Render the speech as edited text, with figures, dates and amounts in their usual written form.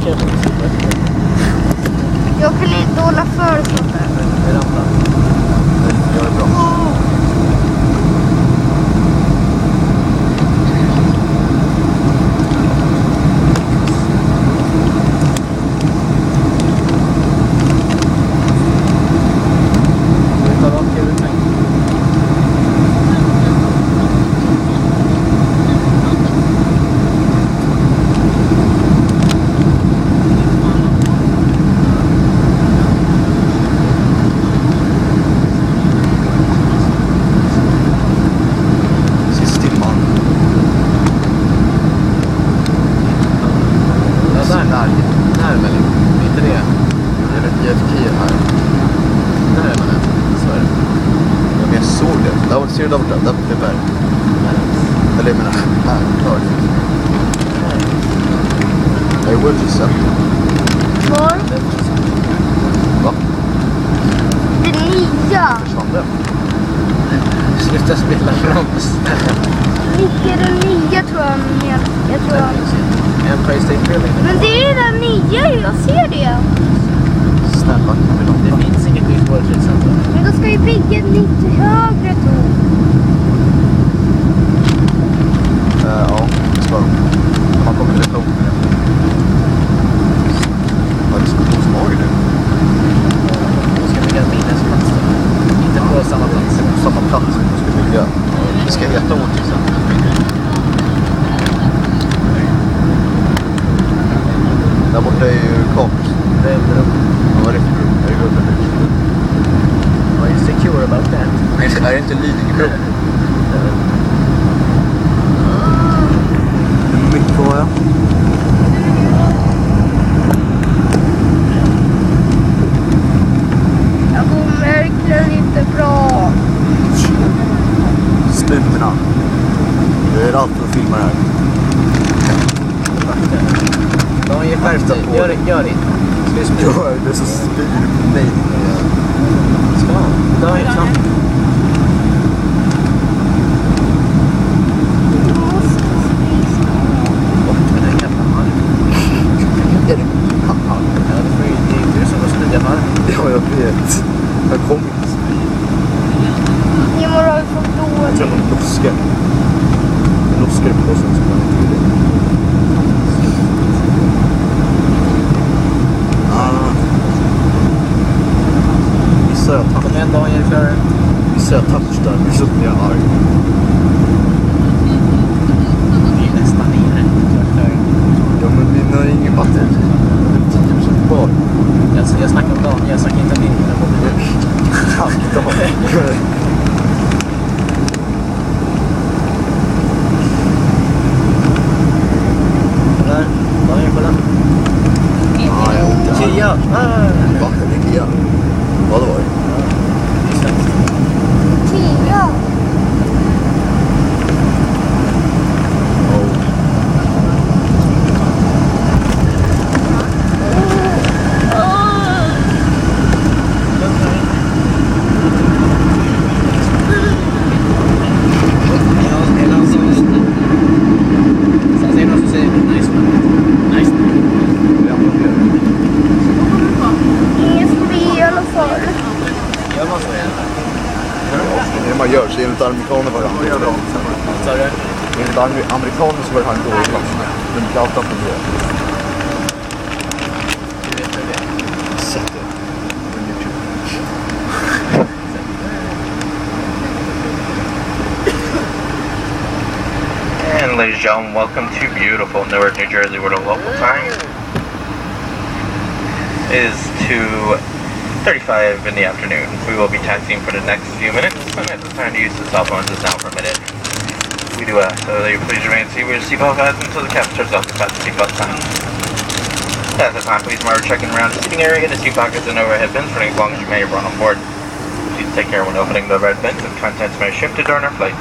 Jag kan inte hålla för sånt där. Det ramlar. Jag är bra. Ser du där borta? Där borta är berg. Eller jag menar, här. Hör. Jag är World Trade Center. Var? Va? Det nya. Försvann det? Sluta spela broms. Vilket är det nya tror jag. Jag tror En PlayStation Drilling. Men det är det nya, jag ser det. Snälla, Det finns inget nytt World Trade Center. Men då ska ju bygga ett nytt högre torn. ja, det ska de. De har kommit rätt långt med det. Ja, det ska gå som det. De ska bygga en minnesplats. Inte på samma plats. På samma plats som de ska bygga. Det ska heta World Trade Center. Där borta är ju Kapers. Det är bra. Ja, vad är det för bro? Är det gubben nu? Are you secure about that? Är det inte Lidingöbro? Mycket kvar, ja. Jag går verkligen inte bra. Sluterna. Det är allt att filma här. De är skärpta. Gör det. Ja, det är så spyr på mig. Ska de är snabbt. Är det pappa? Ja, det är du som måste springa här. Ja, jag vet. Jag kommer inte spy. Ni mår av för Jag tror dåligt. att de loskar. De loskar på oss som man inte vill. Missar jag touch? Kom igen Daniel, klar det. Missar jag touch där? Nu så blir jag arg. Vi är nästan nere. Ja, men vi har ingen batteri. Det är 10% kvar. Jag snackar om Daniel, jag snackar inte om din. Där, Daniel, kolla. Ja, jag åkte. Kia! Va? Det är Kia. Vad det var det? Det är svenskt. 10. Ingen spel för. Gör man så igen? Det är det man gör, så enligt amerikaner var det han bra. Så är det. Enligt amerikaner så var det han dålig plats. Men inte allt han fungerar. Du vet hur det är. Sett det. På YouTube. And ladies and gentlemen, welcome to beautiful Newark, New Jersey, where the local time is 2:35 in the afternoon. We will be taxiing for the next few minutes, and at the time to use the cell phones is now permitted. We do ask that you please remain seated with your seatbelt fastened until the captain turns off the fasten seatbelt sign. At the time, please remember checking around the seating area, the seat pockets, and overhead bins for any belongings you may have brought on board. Please take care when opening the red bins if contents may have shifted during our flight.